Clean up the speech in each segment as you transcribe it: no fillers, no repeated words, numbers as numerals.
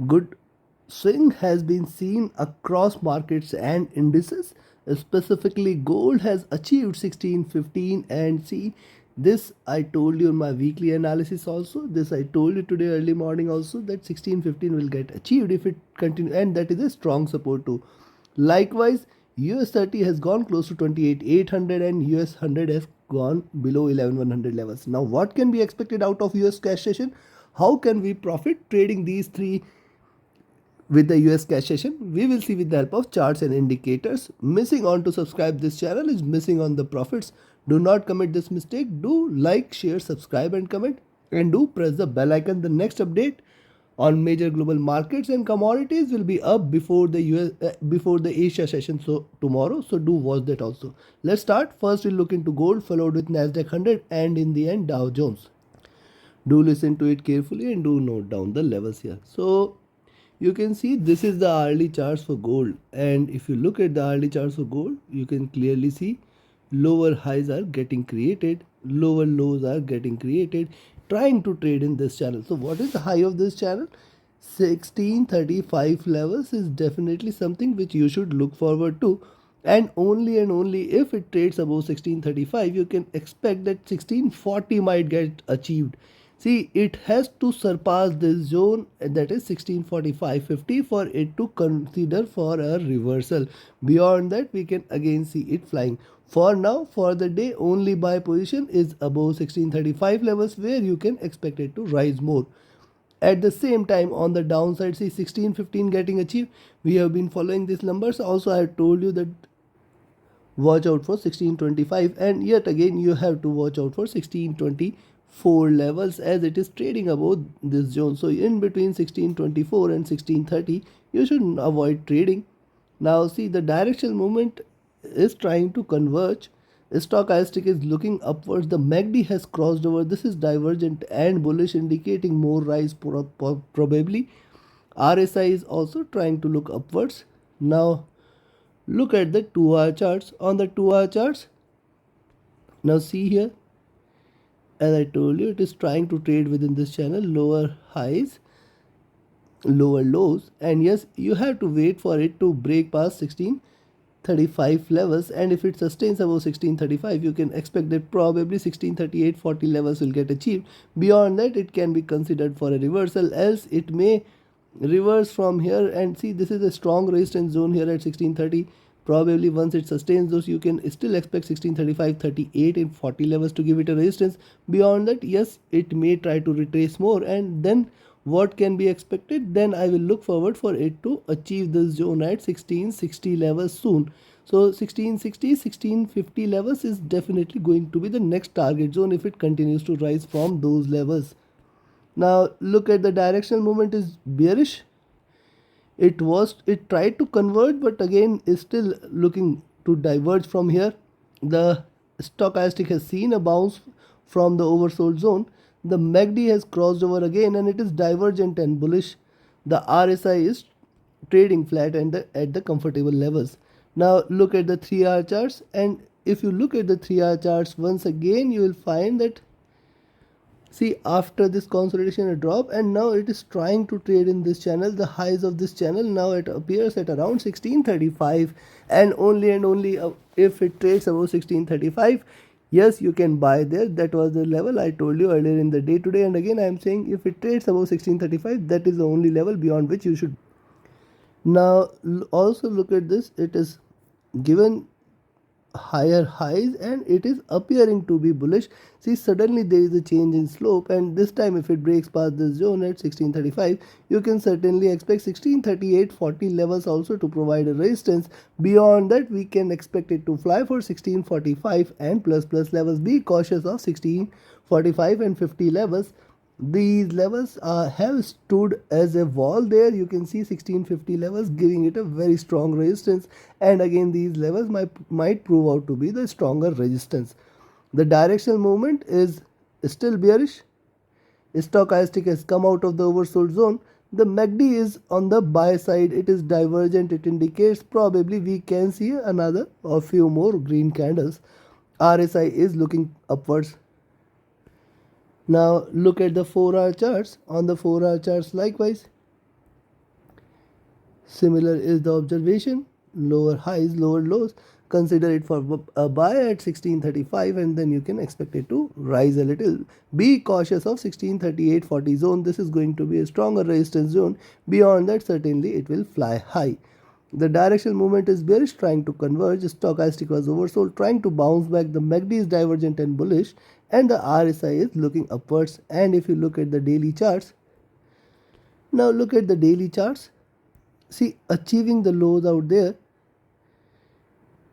Good swing has been seen across markets and indices. Specifically, gold has achieved 1615, and see, this I told you in my weekly analysis also. This I told you today early morning also, that 1615 will get achieved if it continue, and that is a strong support too. Likewise, US 30 has gone close to 28,800 and US 100 has gone below 11,100 levels. Now, what can be expected out of US cash session? How can we profit trading these three with the US cash session? We will see with the help of charts and indicators. Missing on to subscribe this channel is missing on the profits. Do not commit this mistake. Do like, share, subscribe and comment, and do press the bell icon. The next update on major global markets and commodities will be up before the before the Asia session, so tomorrow, so do watch that also. Let's start. First we'll look into gold, followed with Nasdaq 100, and in the end Dow Jones. Do listen to it carefully and do note down the levels here. So you can see this is the hourly charts for gold, and if you look at the hourly charts for gold, you can clearly see lower highs are getting created, lower lows are getting created, trying to trade in this channel. So what is the high of this channel? 1635 levels is definitely something which you should look forward to, and only if it trades above 1635 you can expect that 1640 might get achieved. See, it has to surpass this zone, that is 1645.50, for it to consider for a reversal. Beyond that, we can again see it flying. For now, for the day, only buy position is above 1635 levels, where you can expect it to rise more. At the same time, on the downside, see 1615 getting achieved. We have been following these numbers. Also, I have told you that watch out for 1625, and yet again you have to watch out for 1624 levels, as it is trading above this zone. So in between 1624 and 1630 you should avoid trading. Now see, the directional movement is trying to converge. Stochastic is looking upwards. The MACD has crossed over. This is divergent and bullish, indicating more rise probably. RSI is also trying to look upwards. Now look at the 2-hour charts. On the 2-hour charts, now see here, as I told you, it is trying to trade within this channel, lower highs, lower lows, and yes, you have to wait for it to break past 1635 levels, and if it sustains above 1635 you can expect that probably 1638.40 levels will get achieved. Beyond that, it can be considered for a reversal, else it may reverse from here. And see, this is a strong resistance zone here at 1630. Probably once it sustains those, you can still expect 1635, 38 and 40 levels to give it a resistance. Beyond that, yes, it may try to retrace more, and then what can be expected? Then I will look forward for it to achieve this zone at 1660 levels soon. So 1660, 1650 levels is definitely going to be the next target zone if it continues to rise from those levels. Now look at the directional movement is bearish. It tried to converge, but again is still looking to diverge from here. The stochastic has seen a bounce from the oversold zone. The MACD has crossed over again and it is divergent and bullish. The RSI is trading flat and at the comfortable levels. Now look at the 3-hour charts, and if you look at the 3-hour charts once again, you will find that, see, after this consolidation a drop, and now it is trying to trade in this channel. The highs of this channel, now it appears at around 1635, and only if it trades above 1635, yes, you can buy there. That was the level I told you earlier in the day today, and again I am saying if it trades above 1635, that is the only level beyond which you should. Now also look at this, it is given higher highs and it is appearing to be bullish. See, suddenly there is a change in slope, and this time if it breaks past this zone at 1635, you can certainly expect 1638.40 levels also to provide a resistance. Beyond that, we can expect it to fly for 1645 and plus levels. Be cautious of 1645 and 50 levels. These levels have stood as a wall there. You can see 1650 levels giving it a very strong resistance, and again these levels might prove out to be the stronger resistance. The directional movement is still bearish. Stochastic has come out of the oversold zone. The MACD is on the buy side. It is divergent. It indicates probably we can see another or few more green candles. RSI is looking upwards. Now look at the 4-hour charts. On the 4-hour charts likewise, Similar is the observation, lower highs, lower lows. Consider it for a buy at 1635 and then you can expect it to rise a little. Be cautious of 1638.40 zone. This is going to be a stronger resistance zone. Beyond that, certainly it will fly high. The directional movement is bearish, trying to converge. Stochastic was oversold, trying to bounce back. The MACD is divergent and bullish, and the RSI is looking upwards. And if you look at the daily charts, now look at the daily charts. See, achieving the lows out there.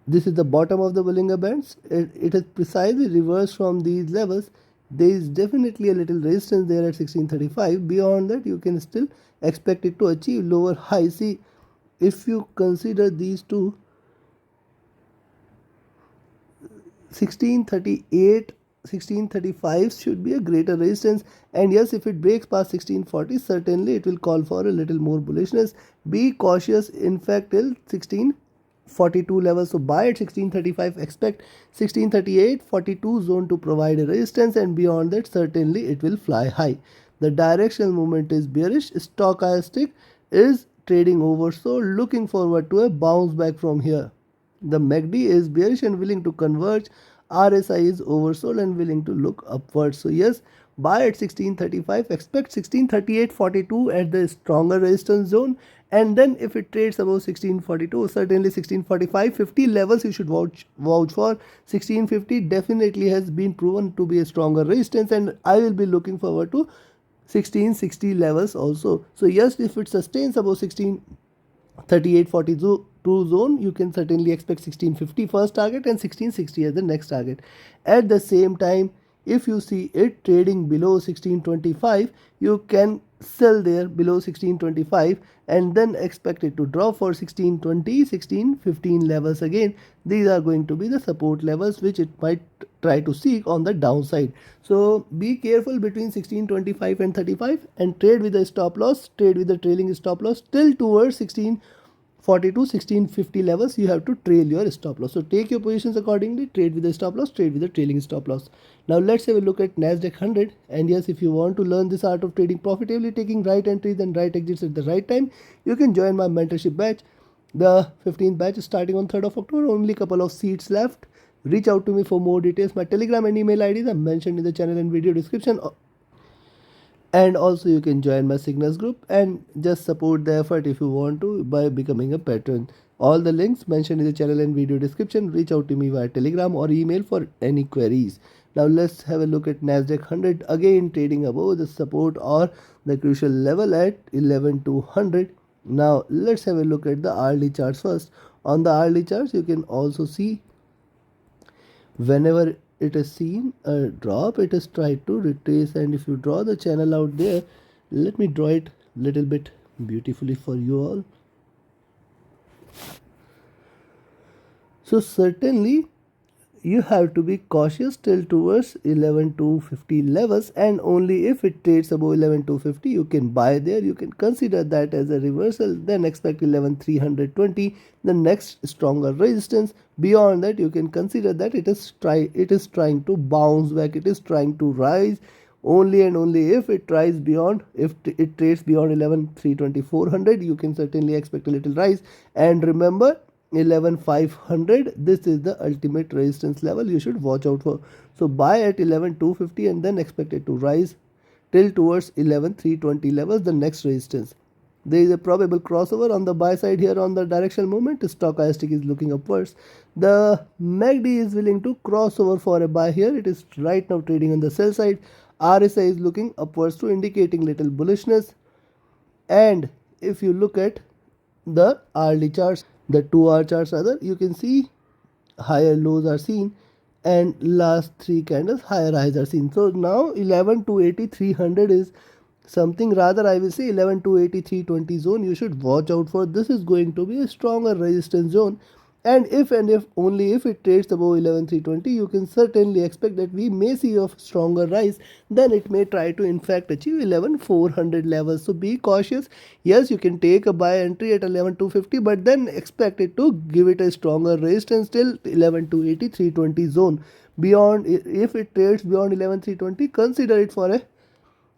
This is the bottom of the Bollinger Bands. It is precisely reversed from these levels. There is definitely a little resistance there at 1635. Beyond that, you can still expect it to achieve lower highs. See, if you consider these two, 1638, 1635 should be a greater resistance, and yes, if it breaks past 1640, certainly it will call for a little more bullishness. Be cautious, in fact, till 1642 levels. So buy at 1635, expect 1638.42 zone to provide a resistance, and beyond that, certainly it will fly high. The directional movement is bearish. Stochastic is trading oversold, looking forward to a bounce back from here. The MACD is bearish and willing to converge. RSI is oversold and willing to look upwards. So yes, buy at 1635, expect 1638.42 at the stronger resistance zone, and then if it trades above 1642, certainly 1645.50 levels you should vouch for. 1650 definitely has been proven to be a stronger resistance, and I will be looking forward to 1660 levels also. So yes, if it sustains above 1638.42 zone, you can certainly expect 1650 first target and 1660 as the next target. At the same time, if you see it trading below 1625, you can sell there below 1625 and then expect it to drop for 1620, 1615 levels again. These are going to be the support levels which it might try to seek on the downside. So be careful between 1625 and 35 and trade with a stop loss, trade with the trailing stop loss till towards 1642, 1650 levels. You have to trail your stop loss. So take your positions accordingly, trade with the stop loss, trade with the trailing stop loss. Now let's have a look at Nasdaq 100. And yes, if you want to learn this art of trading profitably, taking right entries and right exits at the right time, you can join my mentorship batch. The 15th batch is starting on 3rd of October. Only a couple of seats left. Reach out to me for more details. My Telegram and email IDs are mentioned in the channel and video description. And also you can join my signals group and just support the effort if you want to by becoming a patron. All the links mentioned in the channel and video description. Reach out to me via Telegram or email for any queries. Now let's have a look at Nasdaq 100, again trading above the support or the crucial level at 11,200. Now let's have a look at the hourly charts first. On the hourly charts, you can also see whenever it is seen a drop, it is tried to retrace, and if you draw the channel out there, let me draw it a little bit beautifully for you all. So certainly you have to be cautious till towards 11,250 levels, and only if it trades above 11,250 you can buy there. You can consider that as a reversal, then expect 11,320, the next stronger resistance. Beyond that, you can consider that it is trying to bounce back, it is trying to rise. Only and only if it trades beyond, if it trades beyond 11,320-400, you can certainly expect a little rise. And remember, 11,500, this is the ultimate resistance level you should watch out for. So buy at 11,250 and then expect it to rise till towards 11,320 levels, the next resistance. There is a probable crossover on the buy side here on the directional movement. Stochastic is looking upwards. The MACD is willing to cross over for a buy here. It is right now trading on the sell side. RSI is looking upwards to indicating little bullishness. And if you look at the hourly charts, the 2-hour charts rather, you can see higher lows are seen and last 3 candles higher highs are seen. So now 11,280-300 is something, rather I will say 11,280-320 zone you should watch out for. This is going to be a stronger resistance zone, and if only if it trades above 11,320, you can certainly expect that we may see a stronger rise. Then it may try to in fact achieve 11,400 levels. So be cautious. Yes, you can take a buy entry at 11,250, but then expect it to give it a stronger resistance till 11,280-320 zone. Beyond, if it trades beyond 11,320, consider it for a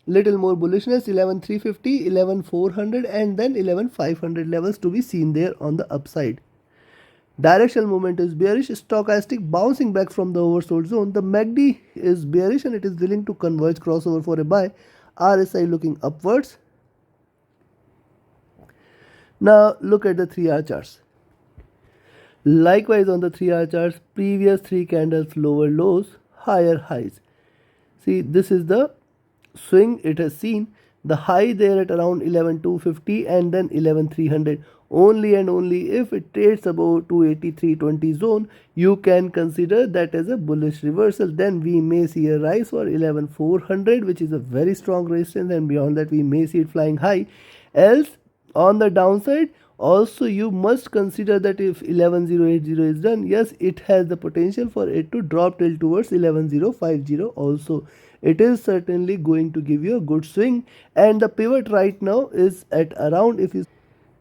little more bullishness, 11,350, 11,400 and then 11,500 levels to be seen there on the upside. Directional movement is bearish, stochastic bouncing back from the oversold zone. The MACD is bearish and it is willing to converge crossover for a buy. RSI looking upwards. Now look at the 3-hour charts. Likewise on the 3-hour charts, previous 3 candles lower lows, higher highs. See, this is the swing it has seen. The high there at around 11,250 and then 11,300. Only and only if it trades above 283.20 zone, you can consider that as a bullish reversal. Then we may see a rise for 11,400, which is a very strong resistance, and beyond that we may see it flying high. Else, on the downside, also you must consider that if 11,080 is done, yes, it has the potential for it to drop till towards 11,050 also. It is certainly going to give you a good swing, and the pivot right now is at around, if you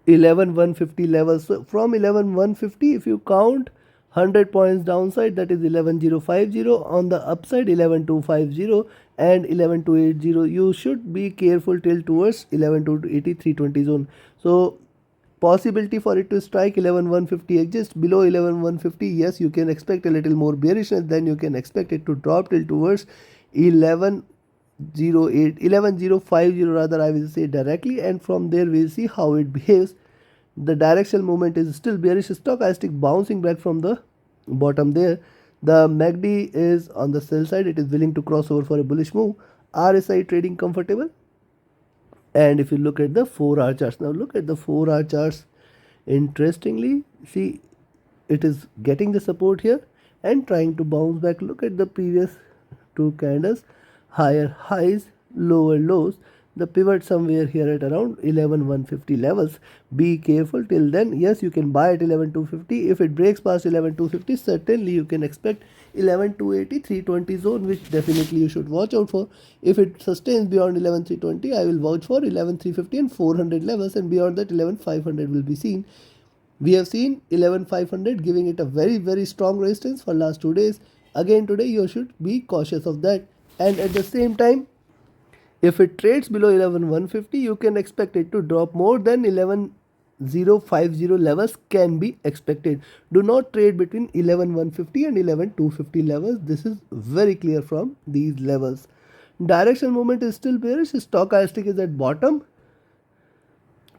11,150 levels. So from 11,150, if you count 100 points downside, that is 11,050, on the upside 11,250 and 11,280. You should be careful till towards 11,283.20 zone. So possibility for it to strike 11,150 exists. Below 11,150, yes, you can expect a little more bearishness. Then you can expect it to drop till towards 11,050 rather, I will say directly, and from there we'll see how it behaves. The directional movement is still bearish, stochastic bouncing back from the bottom there. The MACD is on the sell side, it is willing to cross over for a bullish move. RSI trading comfortable. And if you look at the 4-hour charts, now look at the 4-hour charts. Interestingly, see, it is getting the support here and trying to bounce back. Look at the previous 2 candles, higher highs, lower lows. The pivot somewhere here at around 11,150 levels. Be careful till then. Yes, you can buy at 11,250. If it breaks past 11,250, certainly you can expect 11,280, 320 zone, which definitely you should watch out for. If it sustains beyond 11,320, I will vouch for 11,350 and 400 levels, and beyond that 11,500 will be seen. We have seen 11,500 giving it a very strong resistance for last 2 days. Again today you should be cautious of that, and at the same time, if it trades below 11,150, you can expect it to drop more than 11,050 levels can be expected. Do not trade between 11,150 and 11,250 levels. This is very clear from these levels. Directional movement is still bearish. Stochastic is at bottom,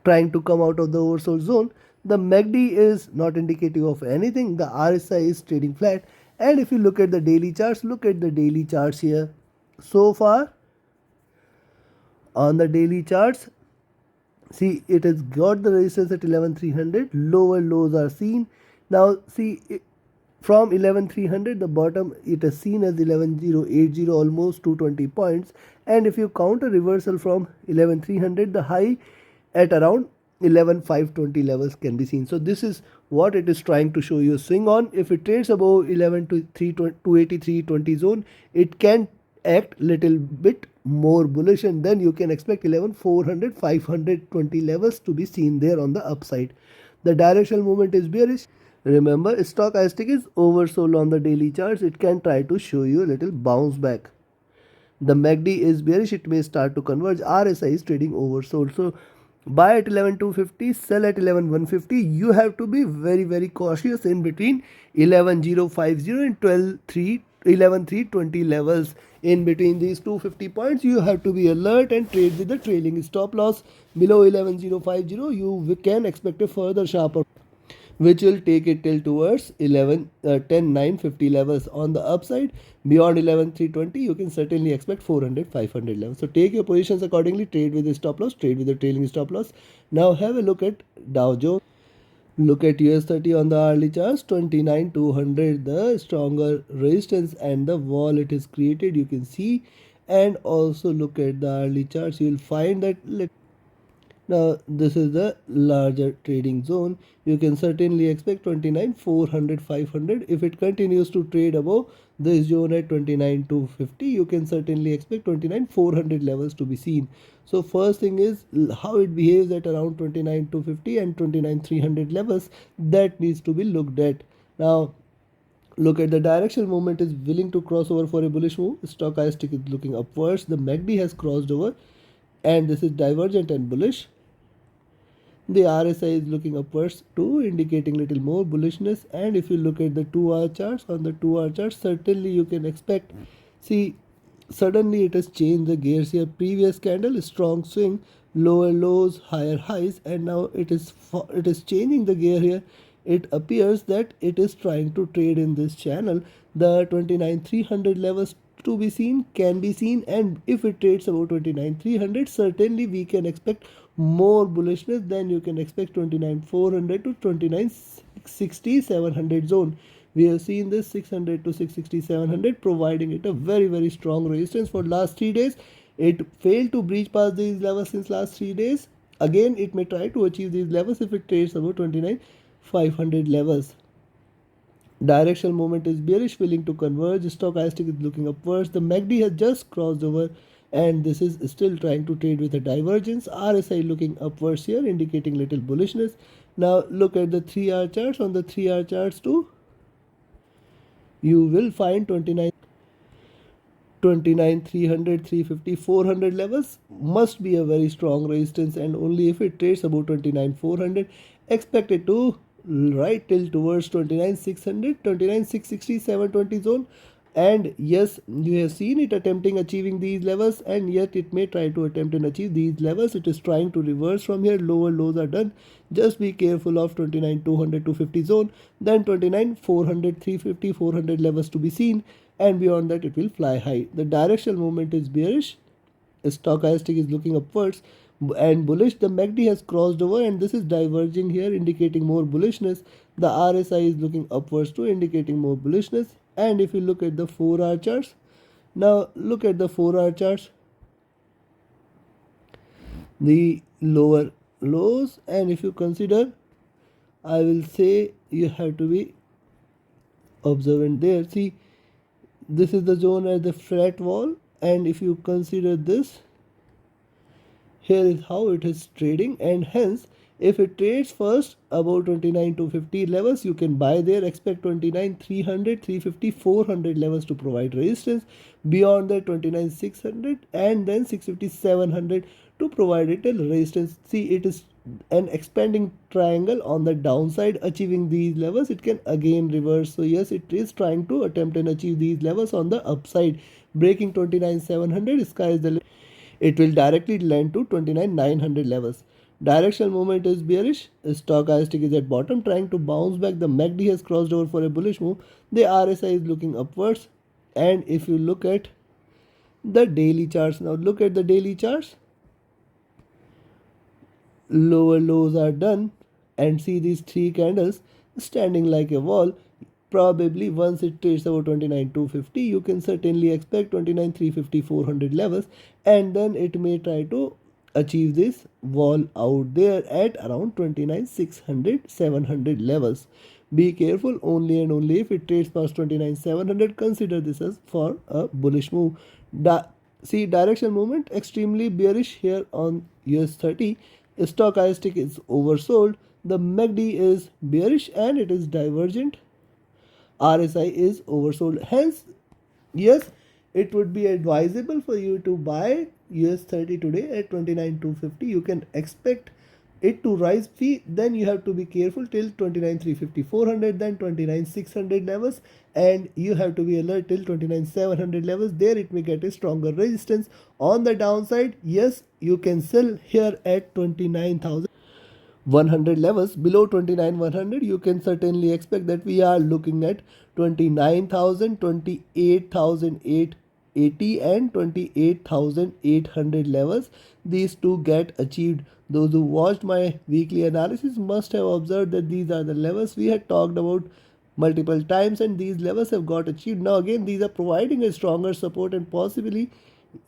trying to come out of the oversold zone. The MACD is not indicative of anything. The RSI is trading flat. And if you look at the daily charts, look at the daily charts here. So far, on the daily charts, see, it has got the resistance at 11,300. Lower lows are seen. Now see, from 11,300, the bottom it is seen as 11,080, almost 220 points. And if you count a reversal from 11,300, the high at around 11,520 levels can be seen. So this is what it is trying to show you a swing on. If it trades above 11,283.20 zone, it can act little bit more bullish, and then you can expect 11,400, 520 levels to be seen there on the upside. The directional movement is bearish. Remember, stochastic is oversold on the daily charts. It can try to show you a little bounce back. The MACD is bearish. It may start to converge. RSI is trading oversold. So buy at 11,250, sell at 11,150. You have to be very cautious in between 11,050 and 11,320 levels. In between these 250 points, you have to be alert and trade with the trailing stop loss. Below 11,050, you can expect a further sharper, which will take it till towards 10,950 levels on the upside. Beyond 11,320, you can certainly expect 400, 500 levels. So take your positions accordingly, trade with the stop loss, trade with the trailing stop loss. Now have a look at Dow Jones. Look at US30 on the hourly charts, 29,200, the stronger resistance and the wall it is created, you can see. And also look at the hourly charts, you will find that now this is the larger trading zone. You can certainly expect 29,400, 500. If it continues to trade above this zone at 29,250, you can certainly expect 29,400 levels to be seen. So first thing is how it behaves at around 29,250 and 29,300 levels. That needs to be looked at. Now Look at the directional movement is willing to cross over for a bullish move. Stochastic is looking upwards. The MACD has crossed over and this is divergent and bullish. The RSI is looking upwards too, indicating little more bullishness. And if you look at the 2-hour charts, on the 2-hour charts, certainly you can expect, see, suddenly it has changed the gears here. Previous candle, strong swing, lower lows, higher highs, and now it is changing the gear here. It appears that it is trying to trade in this channel. The 29,300 levels to be seen can be seen, and if it trades about 29,300, certainly we can expect more bullishness than you can expect 29,400 to 29,60, 700 zone. We have seen this 600 to 660, 700 providing it a very strong resistance for last 3 days. It failed to breach past these levels since last 3 days. Again, it may try to achieve these levels if it trades about 29,500 levels. Directional movement is bearish, willing to converge. Stochastic is looking upwards. The MACD has just crossed over and this is still trying to trade with a divergence. RSI looking upwards here, indicating little bullishness. Now look at the 3-hour charts. On the 3-hour charts too, you will find 29,300, 350, 400 levels must be a very strong resistance, and only if it trades about 29,400, expect it to right till towards 29,600, 29,660, 720 zone. And yes, you have seen it attempting achieving these levels, and yet it may try to attempt and achieve these levels. It is trying to reverse from here. Lower lows are done. Just be careful of 29,200, 250 zone, then 29,400, 350, 400 levels to be seen, and beyond that it will fly high. The directional movement is bearish. Stochastic is looking upwards and bullish. The MACD has crossed over and this is diverging here, indicating more bullishness. The RSI is looking upwards too, indicating more bullishness. And if you look at the 4-hour charts, now look at the 4-hour charts, the lower lows, and if you consider, I will say you have to be observant there. See, this is the zone at the flat wall, and if you consider this, here is how it is trading, and hence if it trades first about 29,250 levels, you can buy there. Expect 29,300, 350, 400 levels to provide resistance. Beyond that 29,600 and then 650, 700 to provide it a resistance. See, it is an expanding triangle on the downside. Achieving these levels, it can again reverse. So yes, it is trying to attempt and achieve these levels on the upside. Breaking 29,700, sky is the limit. It will directly land to 29,900 levels. Directional movement is bearish. Stochastic is at bottom, trying to bounce back. The MACD has crossed over for a bullish move. The RSI is looking upwards. And if you look at the daily charts, now look at the daily charts. Lower lows are done, and see these 3 candles standing like a wall. Probably once it trades about 29,250, you can certainly expect 29,350, 400 levels, and then it may try to achieve this wall out there at around 29,600, 700 levels. Be careful. Only and only if it trades past 29,700, consider this as for a bullish move. See, directional movement extremely bearish here on US30. Stochastic is oversold. The MACD is bearish and it is divergent. RSI is oversold. Hence, yes, it would be advisable for you to buy US30 today at 29,250. You can expect it to rise. Then you have to be careful till 29,350, 400, then 29,600 levels, and you have to be alert till 29,700 levels. There it may get a stronger resistance. On the downside, yes, you can sell here at 29,100 levels. Below 29,100, you can certainly expect that we are looking at 29,000, 28,880 and 28,800 levels. These two get achieved. Those who watched my weekly analysis must have observed that these are the levels we had talked about multiple times, and these levels have got achieved. Now again, these are providing a stronger support, and possibly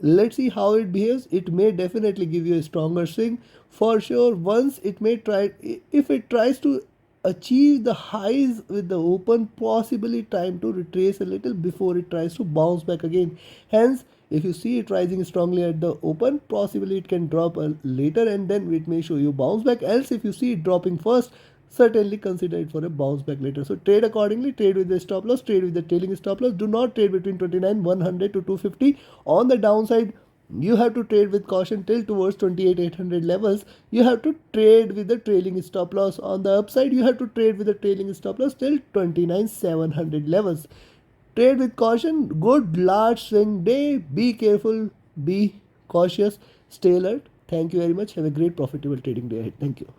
let's see how it behaves. It may definitely give you a stronger swing for sure. Once it may try, if it tries to achieve the highs with the open, possibly time to retrace a little before it tries to bounce back again. Hence, if you see it rising strongly at the open, possibly it can drop later and then it may show you bounce back. Else, if you see it dropping first, certainly consider it for a bounce back later. So trade accordingly, trade with the stop loss, trade with the trailing stop loss. Do not trade between 29,100 to 250. On the downside, you have to trade with caution till towards 28,800 levels. You have to trade with the trailing stop loss. On the upside, you have to trade with the trailing stop loss till 29,700 levels. Trade with caution. Good large swing day. Be careful. Be cautious. Stay alert. Thank you very much. Have a great profitable trading day ahead. Thank you.